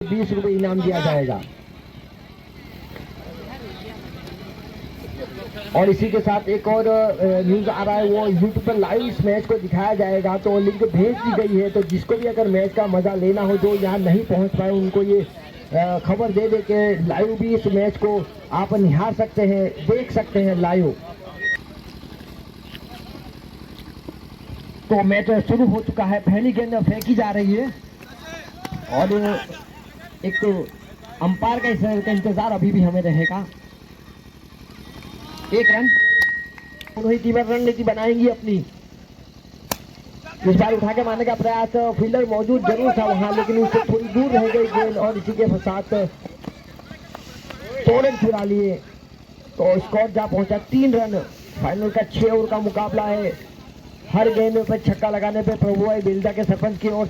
20 रुपए इनाम दिया जाएगा। और इसी के साथ एक और न्यूज आ रहा है, वो यूट्यूब पर लाइव इस मैच को दिखाया जाएगा, तो लिंक भेज दी गई है। तो जिसको भी अगर मैच का मजा लेना हो, जो यहाँ नहीं पहुंच पाए, उनको ये खबर दे दे के लाइव भी इस मैच को आप निहार सकते हैं, देख सकते हैं लाइव। तो मैच शुरू हो चुका है, पहली गेंद फेंकी जा रही है और एक तो अंपायर का इंतजार अभी भी हमें रहेगा। एक रन, रोहित टीम रणनीति बनाएंगी अपनी। इस बार उठा के मारने का प्रयास, फील्डर मौजूद जरूर था वहां, लेकिन उससे थोड़ी दूर रह गई गेंद और इसी के साथ 2 रन चुरा लिए। तो स्कोर जा पहुंचा 3 रन। फाइनल का 6 ओवर का मुकाबला है। हर गेंद पर छक्का लगाने पे प्रभु भाई बिल्डा के सरपंच की ओर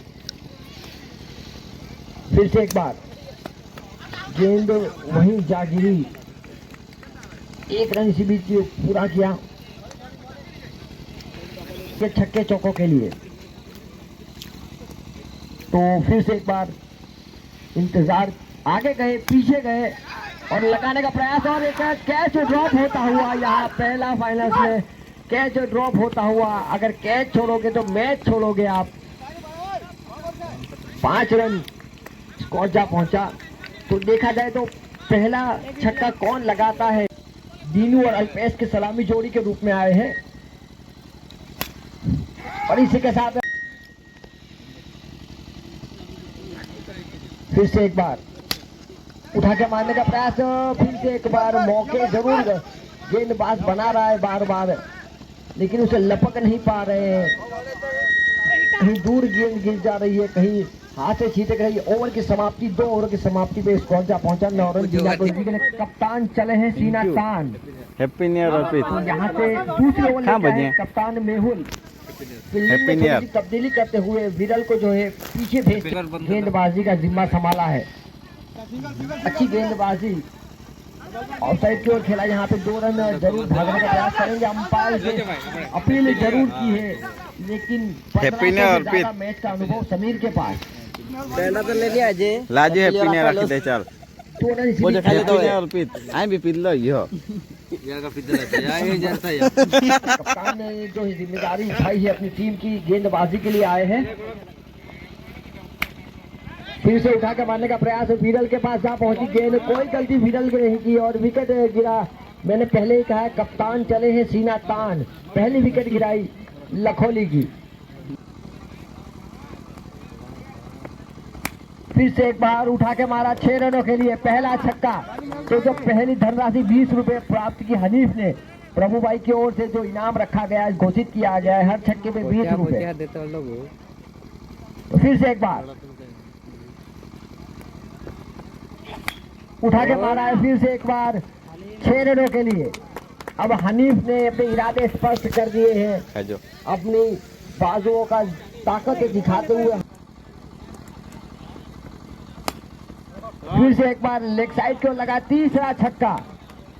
फिर से एक बार गेंद वहीं जा गिरी। 1 रन इसी बीच पूरा किया के छक्के चौकों के लिए। तो फिर से एक बार इंतजार, आगे गए पीछे गए और लगाने का प्रयास, और एक कैच ड्रॉप होता हुआ यहाँ पहला फाइनल्स में कैच ड्रॉप होता हुआ। अगर कैच छोड़ोगे तो मैच छोड़ोगे आप। 5 रन स्कोर जा पहुंचा। तो देखा जाए तो पहला छक्का कौन लगाता है, दीनू और अल्पेश के सलामी जोड़ी के रूप में आए हैं। और इसी के साथ फिर से एक बार उठा के मारने का प्रयास, फिर से एक बार मौके जरूर गेंदबाज बना रहा है बार बार, लेकिन उसे लपक नहीं पा रहे हैं। कहीं दूर गेंद गिर जा रही है, कहीं हाथ से छीटक रही है। ओवर की समाप्ति, 2 ओवर की समाप्ति पे स्कोर जा पहुंचा 9 रन। कप्तान चले हैं सीना तान। हैप्पी न्यू ईयर अर्पित। तो यहाँ से दूसरे ओवर लेकर कप्तान मेहुल तब्दीली करते हुए विरल को जो है पीछे भेज गेंदबाजी का जिम्मा संभाला है। अच्छी गेंदबाजी ऑफसाइड की ओर खेला। यहाँ पे 2 रन जरूर भागने का प्रयास करेंगे। अंपायर से अपील जरूर की है, लेकिन मैच का अनुभव समीर के पास। पहला तो ले लिया जे लाजे हैप्पी न्यू ईयर रखी दे चल। 2 रन बोले खाली तो अर्पित आई भी पिल लो यो यार का पिल रहता है ये जानता है। कप्तान ने जो जिम्मेदारी उठाई है अपनी टीम की, गेंदबाजी के लिए आए हैं। फिर से उठा कर मारने का प्रयास, विरल के पास जा पहुंची गेंद, कोई गलती विरल की नहीं की और विकेट गिरा। मैंने पहले ही कहा कप्तान चले हैं सीना तान। पहली विकेट गिराई लखोली की। फिर से एक बार उठा के मारा 6 रनों के लिए पहला छक्का। तो जो पहली धनराशि 20 रुपए प्राप्त की हनीफ ने, प्रभु भाई की ओर से जो इनाम रखा गया है, घोषित किया गया है, हर छक्के पे 20 रुपए। तो फिर से एक बार उठा के मारा है, फिर से एक बार 6 रनों के लिए। अब हनीफ ने अपने इरादे स्पष्ट कर दिए हैं, अपनी बाजुओं का ताकत दिखाते हुए। फिर से एक बार लेग साइड को लगा, तीसरा छक्का।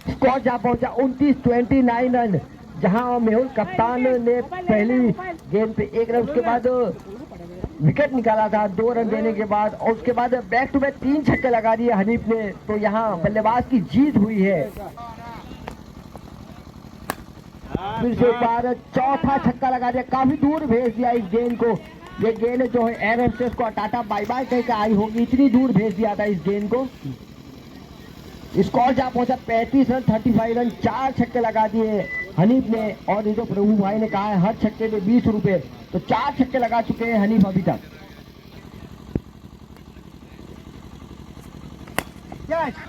स्कोर जा पहुंचा 29 रन, जहां मेहुल कप्तान ने पहली गेंद पे 1 रन, उसके बाद विकेट निकाला था 2 रन देने के बाद, और उसके बाद बैक टू बैक 3 छक्के लगा दिए हनीफ ने। तो यहाँ बल्लेबाज की जीत हुई है। फिर से एक बार चौथा छक्का लगा दिया, काफी दूर भेज दिया इस गेंद को। ये गेंद जो है एयर होस्टेस को टाटा बाय बाय कहकर आई होगी, इतनी दूर भेज दिया था इस गेंद को। स्कोर जा पहुंचा 35 रन, 35 रन, 4 छक्के लगा दिए हनीफ ने। और ये जो प्रभु भाई ने कहा है हर छक्के पे 20 रुपए, तो 4 छक्के लगा चुके हैं हनीफ अभी तक।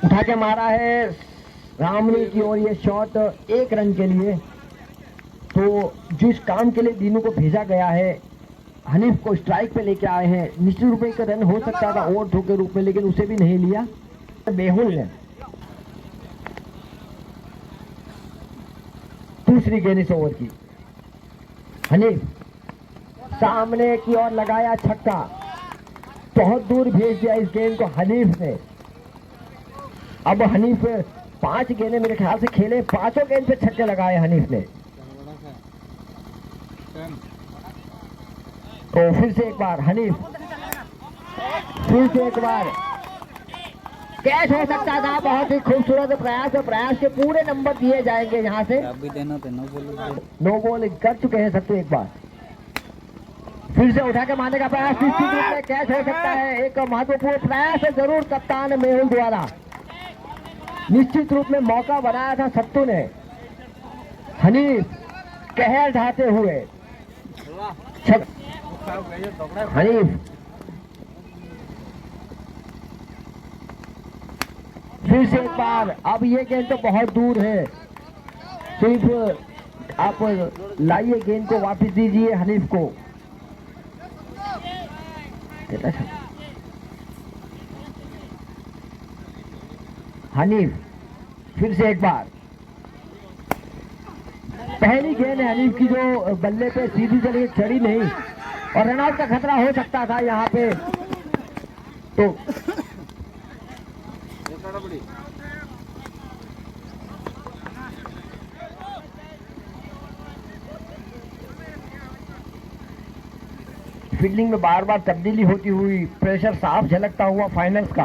उठा के मारा है रामनी की ओर ये शॉट 1 रन के लिए। तो जिस काम के लिए दीनू को भेजा गया है, हनीफ को स्ट्राइक पे लेके आए हैं। निश्चित रुपए का रन हो सकता था ओवर थ्रो के रूप में, लेकिन उसे भी नहीं लिया मेहुल ने। दूसरी गेंद इस ओवर की, हनीफ सामने की ओर लगाया छक्का, बहुत दूर भेज दिया इस गेंद को हनीफ ने। अब हनीफ 5 गेंदें मेरे ख्याल से खेले, 5 गेंद पे छक्के लगाए हनीफ ने। तो फिर से एक बार हनीफ, फिर से एक बार कैच हो सकता था। बहुत ही खूबसूरत प्रयास है, प्रयास के पूरे नंबर दिए जाएंगे यहाँ से। अभी देना तो नो बॉल कर चुके हैं सत्तू एक बार। फिर से उठा के मारने का प्रयास, निश्चित रूप में कैच हो सकता है। एक महत्वपूर्ण प्रयास है जरूर कप्तान मेहुल द्वारा। निश्चित रूप में मौका बनाया था सत्तू ने। हनीफ कहर ढाते हुए हनीफ फिर से एक बार। अब ये गेंद तो बहुत दूर है, सिर्फ आप लाइए गेंद को वापस दीजिए हनीफ को। हनीफ फिर से एक बार। पहली गेंद है हनीफ की जो बल्ले पे सीधी चली, चढ़ी नहीं और रनआउट का खतरा हो सकता था यहाँ पे। तो फील्डिंग में बार बार तब्दीली होती हुई, प्रेशर साफ झलकता हुआ फाइनल्स का।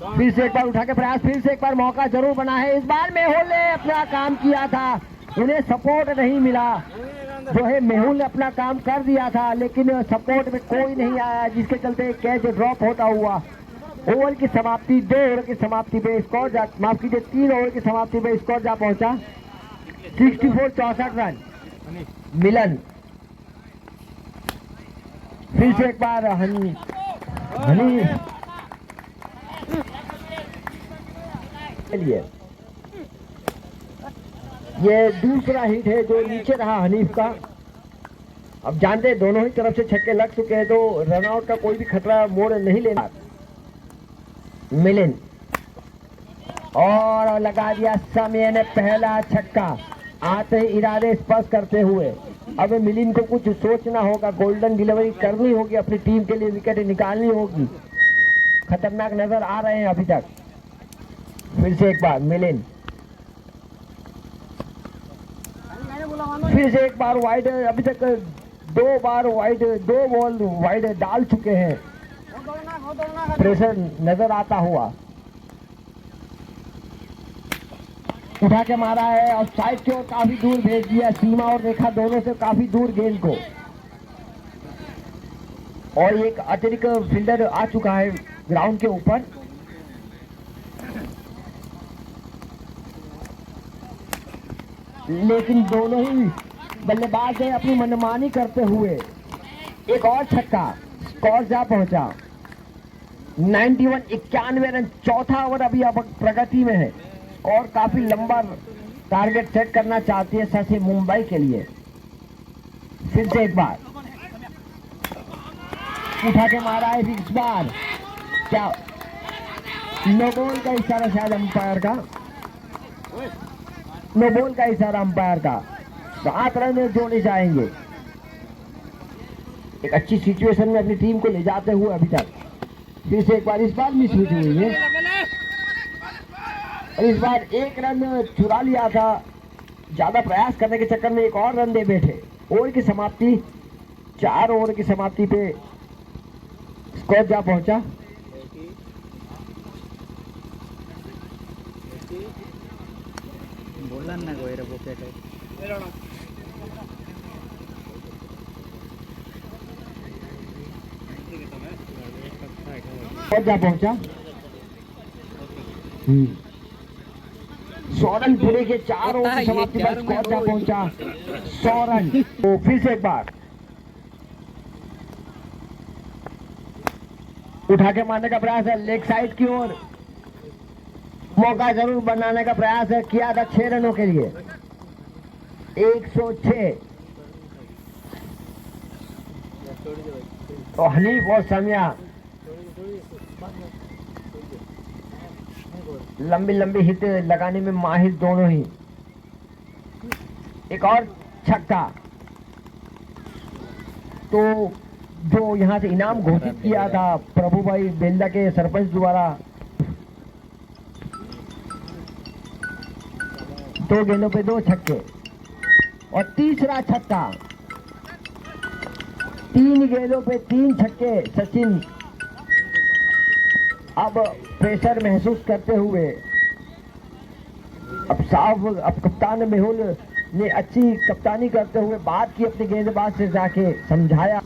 फिर से एक बार उठा के प्रयास, फिर से एक बार मौका जरूर बना है। इस बार मेहुल ने अपना काम किया था, उन्हें सपोर्ट नहीं मिला। जो है मेहुल ने अपना काम कर दिया था लेकिन सपोर्ट में कोई नहीं आया, जिसके चलते कैच ड्रॉप होता हुआ ओवर की समाप्ति, 2 ओवर की समाप्ति पे स्कोर जा, माफ कीजिए 3 ओवर की समाप्ति पे स्कोर जा पहुंचा 64 रन। मिलन फिर से एक बार हनी लिए ये दूसरा हिट है जो नीचे रहा हनीफ का। अब जानते हैं दोनों ही तरफ से छक्के लग चुके हैं तो रनआउट का कोई भी खतरा मोड़ नहीं लेना। मिलन और लगा दिया समय ने पहला छक्का, आते ही इरादे स्पष्ट करते हुए। अब मिलिन को कुछ सोचना होगा, गोल्डन डिलीवरी करनी होगी, अपनी टीम के लिए विकेट निकालनी होगी। खतरनाक नजर आ रहे हैं अभी तक। फिर से एक बार मिलिन, फिर से एक बार वाइड। अभी तक 2 बार वाइड, 2 बॉल वाइड डाल चुके हैं। प्रेशर नजर आता हुआ उठा के मारा है और साइड की ओर काफी दूर भेज दिया। सीमा और रेखा दोनों से काफी दूर गेंद को। और एक अतिरिक्त फील्डर आ चुका है ग्राउंड के ऊपर। लेकिन दोनों ही बल्लेबाज है अपनी मनमानी करते हुए। एक और छक्का, स्कोर जा पहुंचा 91 रन। चौथा ओवर अभी अब प्रगति में है और काफी लंबा टारगेट सेट करना चाहती है शशि मुंबई के लिए। फिर से एक बार उठा के मारा है। इस बार क्या नो बॉल का इशारा, शायद अंपायर का नो बॉल का इशारा अंपायर का। 7 रन जोड़े जाएंगे। एक अच्छी सिचुएशन में अपनी टीम को ले जाते हुए अभी तक। फिर से एक बार, इस बार मिस हुई है और इस बार 1 रन चुरा लिया था। ज्यादा प्रयास करने के चक्कर में एक और रन दे बैठे। ओवर की समाप्ति, 4 ओवर की समाप्ति पे स्कोर जा पहुंचा। जा पहुंचा 100 रन पूरे के 4 ओवर की समाप्ति पर स्कोर जा पहुंचा 100 रन। तो फिर से एक बार उठा के मारने का प्रयास है लेग साइड की ओर। मौका जरूर बनाने का प्रयास है, किया था 6 रनों के लिए। 106 तो हनीफ और समिया लंबी लंबी हिट लगाने में माहिर दोनों ही। एक और छक्का। तो जो यहां से इनाम घोषित किया था प्रभु भाई बेल्दा के सरपंच द्वारा, 2 गेंदों पे 2 छक्के और तीसरा छक्का। 3 गेंदों पे 3 छक्के सचिन अब प्रेशर महसूस करते हुए अब कप्तान मेहुल ने अच्छी कप्तानी करते हुए बात की अपने गेंदबाज से, जाके समझाया।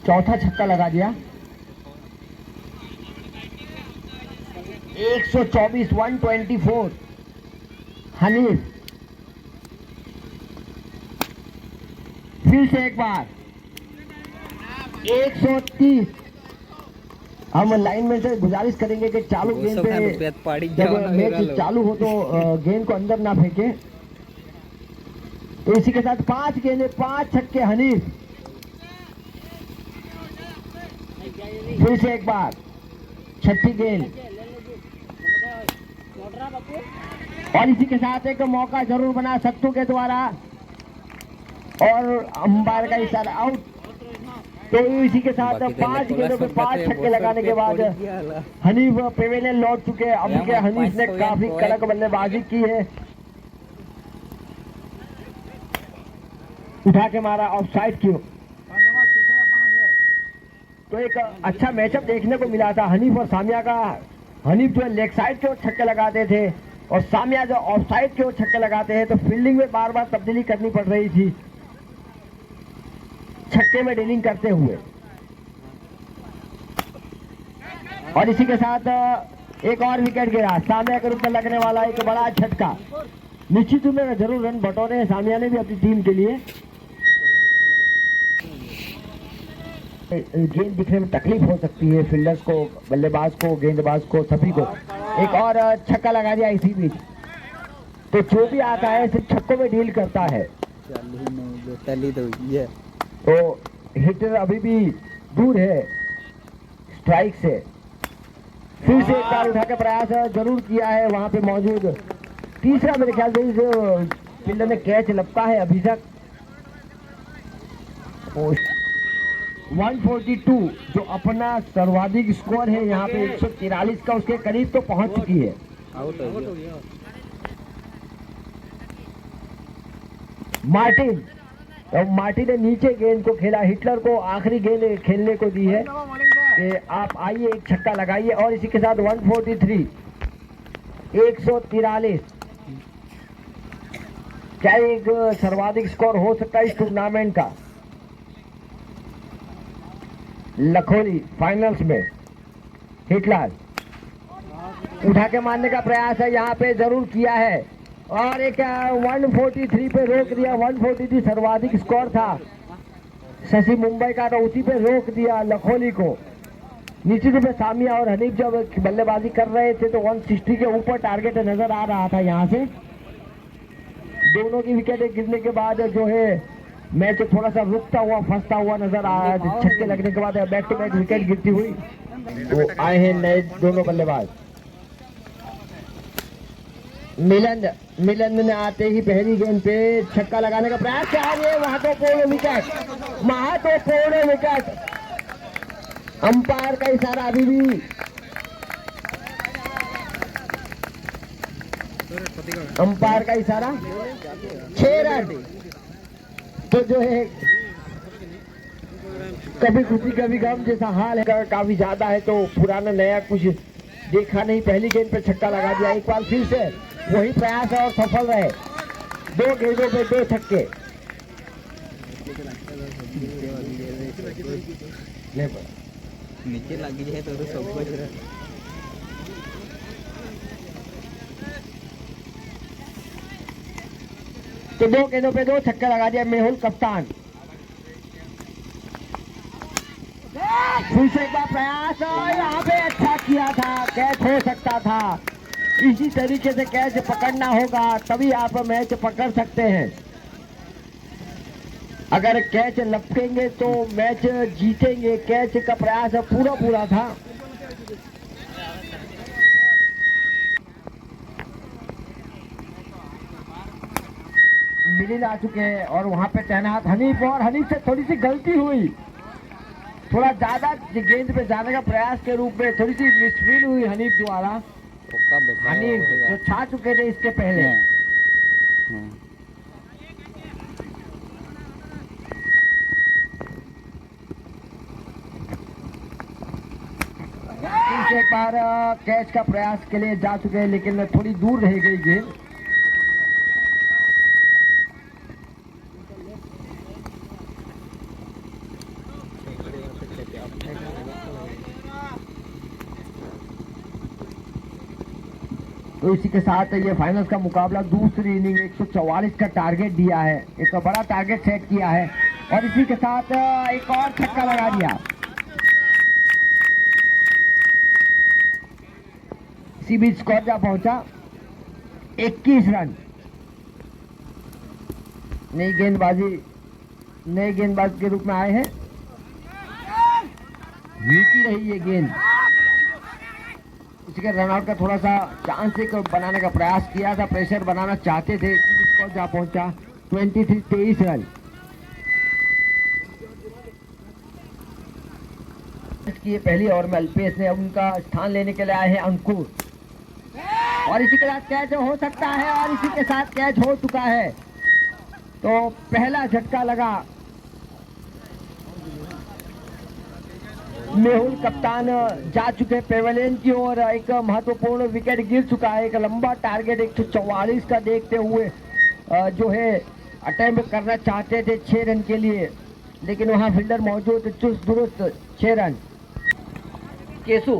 चौथा छक्का लगा दिया। 124 124 हनीफ। फिर से एक बार 130। हम लाइनमैन से गुजारिश करेंगे कि चालू गेंद पे जब मैच चालू हो तो गेंद को अंदर ना फेंके। तो इसी के साथ 5 गेंदें 5 छक्के हनीफ। फिर से एक बार छठी गेंद और इसी के साथ एक मौका जरूर बना सत्तू के द्वारा और अंपायर का इशारा आउट। तो इसी के साथ 5 गेंदों पे 5 छक्के लगाने के बाद हनीफ पेवेलियन लौट चुके हैं। अभी के हनीफ ने काफी कड़क बल्लेबाजी की है, उठा के मारा ऑफसाइड की। तो एक अच्छा मैचअप देखने को मिला था हनीफ और सामिया का। हनीफ जो लेग साइड के ओर छक्के लगाते थे और सामिया जो ऑफ साइड के ओर छक्के लगाते हैं, तो फील्डिंग में बार बार तब्दीली करनी पड़ रही थी छक्के में डीलिंग करते हुए। और इसी के साथ एक और विकेट गिरा। सामिया के रूप में लगने वाला एक बड़ा झटका। निश्चित रूप में जरूर रन बटोरे हैं सामिया ने भी अपनी टीम के लिए। गेंद दिखने में तकलीफ हो सकती है फील्डर्स को, बल्लेबाज को, गेंदबाज को, सभी को। एक और छक्का लगा दिया इसी बीच। तो जो भी आता है सिर्फ छक्कों में डील करता है। तो हिटर अभी भी दूर है स्ट्राइक से। फिर से एक बार उठा के प्रयास जरूर किया है वहां पे मौजूद तीसरा मेरे ख्याल से जो फील्डर ने कैच लपका है अभी तक। 142 जो अपना सर्वाधिक स्कोर है यहाँ पे 143 का, उसके करीब तो पहुंच चुकी है। मार्टिन, तो मार्टिन ने नीचे गेंद को खेला। हिटलर को आखिरी गेंद खेलने को दी है कि आप आइए एक छक्का लगाइए। और इसी के साथ 143 143 क्या एक सर्वाधिक स्कोर हो सकता है इस टूर्नामेंट का। लखोली फाइनल्स में हिटलर उठा के मारने का प्रयास है यहाँ पे जरूर किया है और एक 143 पे रोक दिया। 143 सर्वाधिक स्कोर था शशि मुंबई का, तो उसी पे रोक दिया लखोली को। निश्चित रूप से सामिया और हनीफ जब बल्लेबाजी कर रहे थे तो 160 के ऊपर टारगेट नजर आ रहा था यहाँ से। दोनों की विकेट गिरने के बाद जो है मैच थोड़ा सा रुकता हुआ, फंसता हुआ नजर आ रहा है। छक्के लगने के बाद बैक टू बैक विकेट गिरती हुई तो आए हैं नए दोनों बल्लेबाज। मिलन ने आते ही पहली गेंद पे छक्का लगाने का प्रयास किया है। महत्वपूर्ण विकेट, महत्वपूर्ण विकेट। अंपायर का इशारा अभी भी, अंपायर का इशारा 6 रन। तो जो है कभी खुशी कभी गम जैसा हाल है, काफी ज्यादा है। तो पुराना नया कुछ देखा नहीं। पहली गेंद पे छक्का लगा दिया। एक बार फिर से वही प्रयास और सफल रहे। 2 गेंदों पे 2 छक्के। नीचे लगी है तो सब कुछ तो 2 गेंदों पे 2 छक्के लगा दिया मेहुल कप्तान। फिर से एक बार प्रयास यहाँ पे अच्छा किया था, कैच हो सकता था। इसी तरीके से कैच पकड़ना होगा तभी आप मैच पकड़ सकते हैं। अगर कैच लपकेंगे तो मैच जीतेंगे। कैच का प्रयास पूरा था। मिलिंद आ चुके हैं और वहां पे तैनात हनीफ, और हनीफ से थोड़ी सी गलती हुई। थोड़ा ज्यादा गेंद पे जाने का प्रयास के रूप में थोड़ी सी मिसफील हुई हनीफ द्वारा। हनीफ जो छा चुके थे इसके पहले। फिर से एक बार कैच का प्रयास के लिए जा चुके हैं, लेकिन थोड़ी दूर रह गई गेंद। तो इसी के साथ ये फाइनल्स का मुकाबला दूसरी इनिंग 144 का टारगेट दिया है, एक बड़ा टारगेट सेट किया है और इसी के साथ एक और छक्का लगा दिया। इसी बीच स्कोर जा पहुंचा 21 रन। नई गेंदबाज के रूप में आए हैं, नीची रही ये गेंद। इसके रनआउट का थोड़ा सा चांस एक बनाने का प्रयास किया था, प्रेशर बनाना चाहते थे, स्कोर जा पहुंचा 23 रन। इसकी पहली ओवर में अल्पेश ने उनका स्थान लेने के लिए आए हैं अंकुर, और इसी के साथ कैच हो सकता है और इसी के साथ कैच हो चुका है। तो पहला झटका लगा, मेहुल कप्तान जा चुके पेवेलियन की ओर, एक महत्वपूर्ण विकेट गिर चुका है। एक लंबा टारगेट 144 का देखते हुए जो है अटेम्प्ट करना चाहते थे 6 रन के लिए, लेकिन वहां फील्डर मौजूद, चुस्त दुरुस्त 6 रन। केसु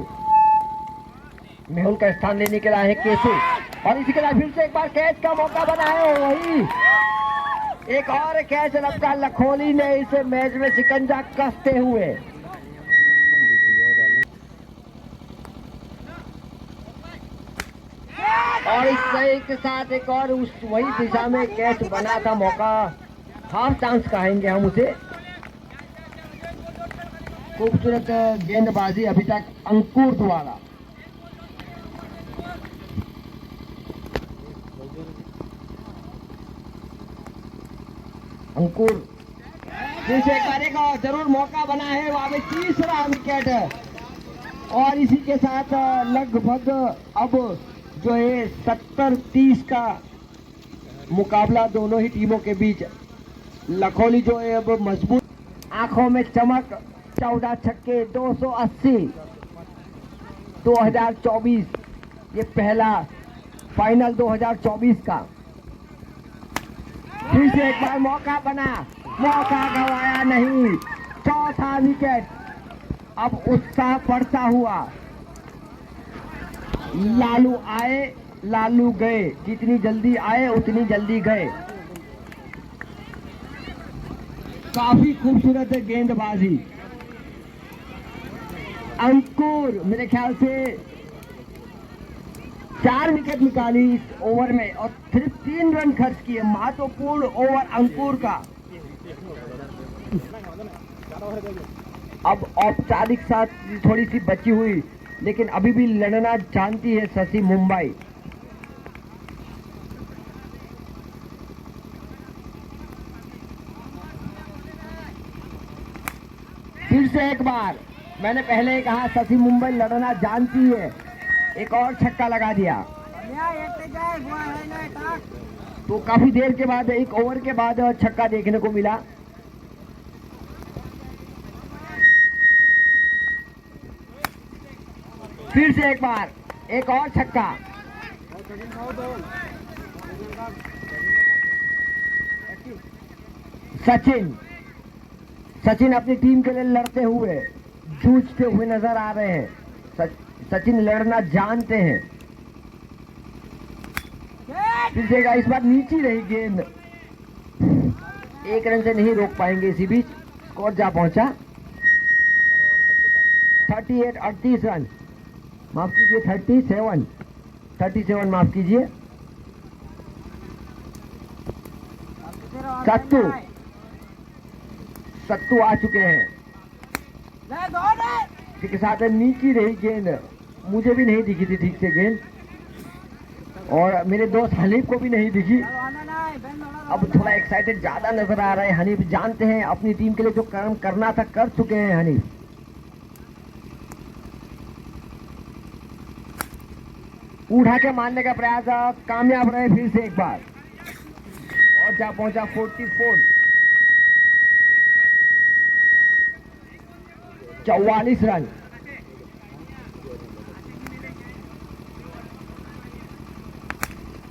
मेहुल का स्थान लेने के लिए है केसु, और इसी के साथ फिर से एक बार कैच का मौका बना है। वही एक और कैच लपका लखोली ने इस मैच में शिकंजा कसते हुए। और इस सही के साथ एक और उस वही दिशा में कैच बना था, मौका हाफ चांस कहेंगे हम उसे। खूबसूरत गेंदबाजी अभी तक अंकुर द्वारा। अंकुर फिर से एक और जरूर मौका बना है, वहां में तीसरा विकेट, और इसी के साथ लगभग अब जो है 70-30 का मुकाबला दोनों ही टीमों के बीच। लखोली जो है अब मजबूत, आंखों में चमक, 14 छक्के 280। 2024 ये पहला फाइनल 2024 का। फिर से एक बार मौका बना, मौका गवाया नहीं, चौथा विकेट। अब उत्साह बढ़ता हुआ, लालू आए लालू गए, जितनी जल्दी आए उतनी जल्दी गए। काफी खूबसूरत गेंदबाजी। अंकुर मेरे ख्याल से 4 विकेट निकाली इस ओवर में और सिर्फ 3 रन खर्च किए। महत्वपूर्ण ओवर अंकुर का। अब औपचारिक साथ थोड़ी सी बची हुई, लेकिन अभी भी लड़ना जानती है शशि मुंबई। फिर से एक बार, मैंने पहले ही कहा शशि मुंबई लड़ना जानती है। एक और छक्का लगा दिया। तो काफी देर के बाद, 1 ओवर के बाद छक्का देखने को मिला। फिर से एक बार, एक और छक्का। सचिन अपनी टीम के लिए लड़ते हुए, जूझते हुए नजर आ रहे हैं। सचिन लड़ना जानते हैं। फिर से इस बार नीची रही गेंद, 1 रन से नहीं रोक पाएंगे। इसी बीच स्कोर जा पहुंचा 38 रन, माफ कीजिए 37 माफ कीजिए। सत्तू आ चुके हैं। इसी के साथ नीची रही गेंद, मुझे भी नहीं दिखी थी ठीक से गेंद, और मेरे दोस्त हनीफ को भी नहीं दिखी। अब थोड़ा एक्साइटेड ज्यादा नजर आ रहे हैं हनीफ, जानते हैं अपनी टीम के लिए जो काम करना था कर चुके हैं हनीफ। उठा के मारने का प्रयास कामयाब रहे फिर से एक बार, और जा पहुंचा 44, 44 रन।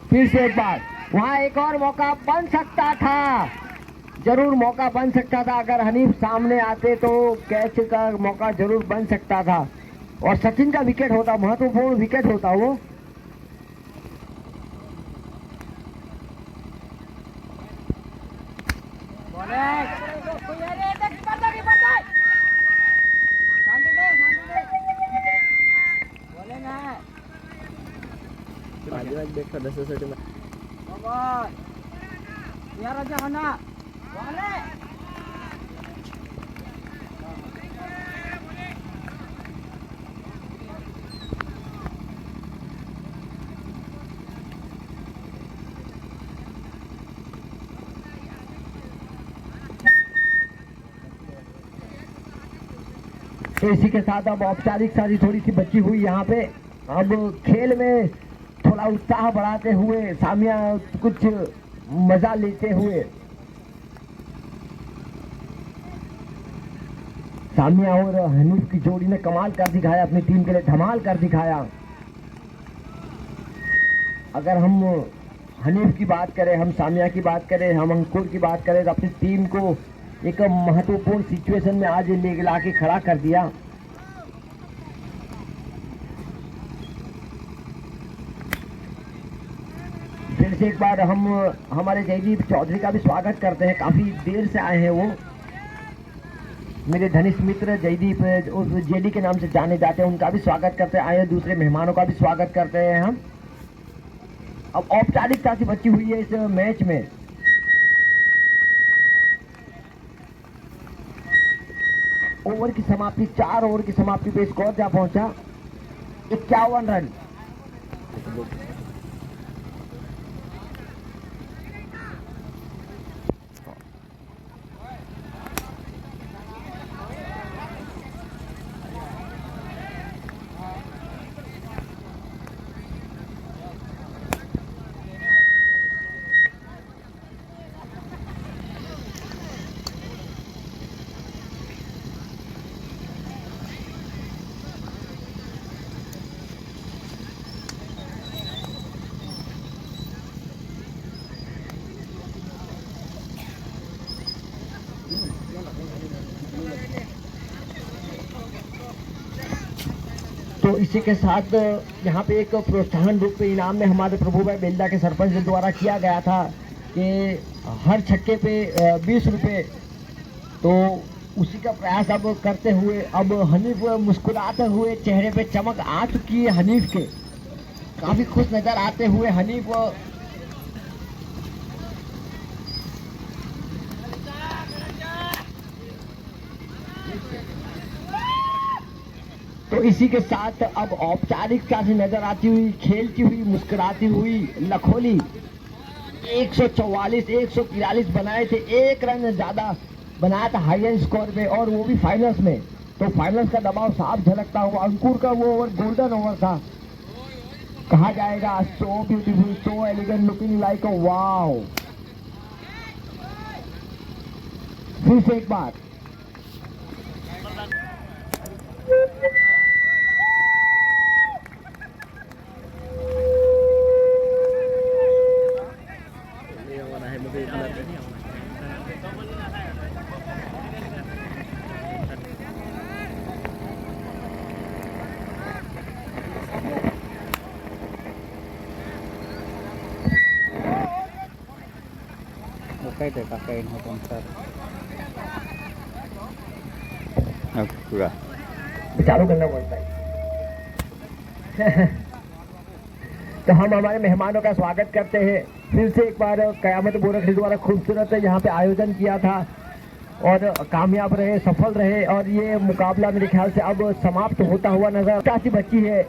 फिर से एक बार, वहां एक और मौका बन सकता था, जरूर मौका बन सकता था। अगर हनीफ सामने आते तो कैच का मौका जरूर बन सकता था और सचिन का विकेट होता, महत्वपूर्ण विकेट होता वो। तो इसी के साथ अब औपचारिक सारी थोड़ी सी बची हुई यहाँ पे, अब खेल में थोड़ा उत्साह बढ़ाते हुए, सामिया कुछ मजा लेते हुए, सामिया और हनीफ की जोड़ी ने कमाल कर दिखाया, अपनी टीम के लिए धमाल कर दिखाया। अगर हम हनीफ की बात करें, हम सामिया की बात करें, हम अंकुर की बात करें, तो अपनी टीम को एक महत्वपूर्ण सिचुएशन में आज ले लाके खड़ा कर दिया। फिर से एक बार हम हमारे जयदीप चौधरी का भी स्वागत करते हैं, काफी देर से आए हैं वो, मेरे घनिष्ठ मित्र जयदीप उस जेडी के नाम से जाने जाते हैं, उनका भी स्वागत करते हैं। आए दूसरे मेहमानों का भी स्वागत करते हैं हम। अब औपचारिकता सी बची हुई है इस मैच में। ओवर की समाप्ति, 4 ओवर की समाप्ति पे स्कोर जा पहुंचा 51 रन। तो इसी के साथ यहाँ पे एक प्रोत्साहन रूप में इनाम में हमारे प्रभु भाई बेलदा के सरपंच द्वारा किया गया था कि हर छक्के पे 20 रुपये, तो उसी का प्रयास अब करते हुए, अब हनीफ मुस्कुराते हुए, चेहरे पे चमक आ चुकी है हनीफ के, काफी खुश नजर आते हुए हनीफ। तो इसी के साथ अब औपचारिकता से नजर आती हुई, खेलती हुई, मुस्कुराती हुई लखोली 144 143 बनाए थे, 1 रन ज्यादा बनाया था हाईएस्ट स्कोर पे, और वो भी फाइनल्स में। तो फाइनल्स का दबाव साफ झलकता हुआ, अंकुर का वो ओवर गोल्डन ओवर था, कहा जाएगा so beautiful, so elegant, looking like a wow. फिर से एक बार kakaiin mo kung sir. पूरा चालू करना पड़ता है। तो हम हमारे मेहमानों का स्वागत करते हैं फिर से एक बार। कयामत गोरखपुर द्वारा खूबसूरत यहाँ पे आयोजन किया था और कामयाब रहे, सफल रहे, और ये मुकाबला मेरे ख्याल से अब समाप्त होता हुआ नजर काफी बची है।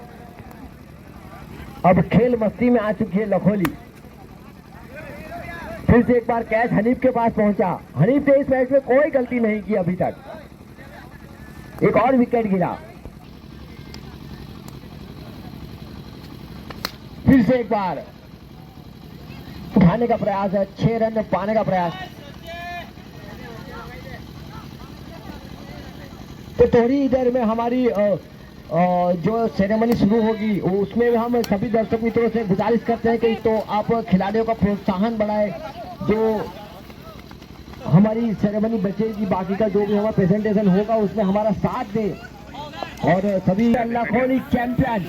अब खेल मस्ती में आ चुकी है लखोली। फिर से एक बार कैच हनीफ के पास पहुंचा। हनीफ ने इस मैच में कोई गलती नहीं की अभी तक। एक और विकेट गिरा। फिर से एक बार उठाने का प्रयास है, 6 रन पाने का प्रयास। तो थोड़ी देर में हमारी जो सेरेमनी शुरू होगी उसमें हम सभी दर्शक मित्रों से गुजारिश करते हैं कि तो आप खिलाड़ियों का प्रोत्साहन बढ़ाएं, जो हमारी सेरेमनी बचेगी, बाकी का जो भी हमारा प्रेजेंटेशन होगा उसमें हमारा साथ दे। और सभी लखोली चैंपियन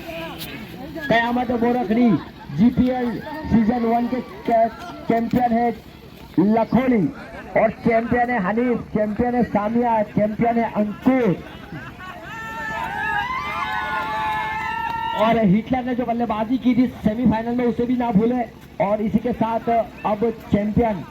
कयामत बोरकड़ी जीपीएल सीजन 1 के चैंपियन है लखोली, और चैंपियन है हनीफ, चैंपियन है सामिया, चैंपियन है अंकुर। और हिटलर ने जो बल्लेबाजी की थी सेमीफाइनल में उसे भी ना भूले। और इसी के साथ अब चैंपियन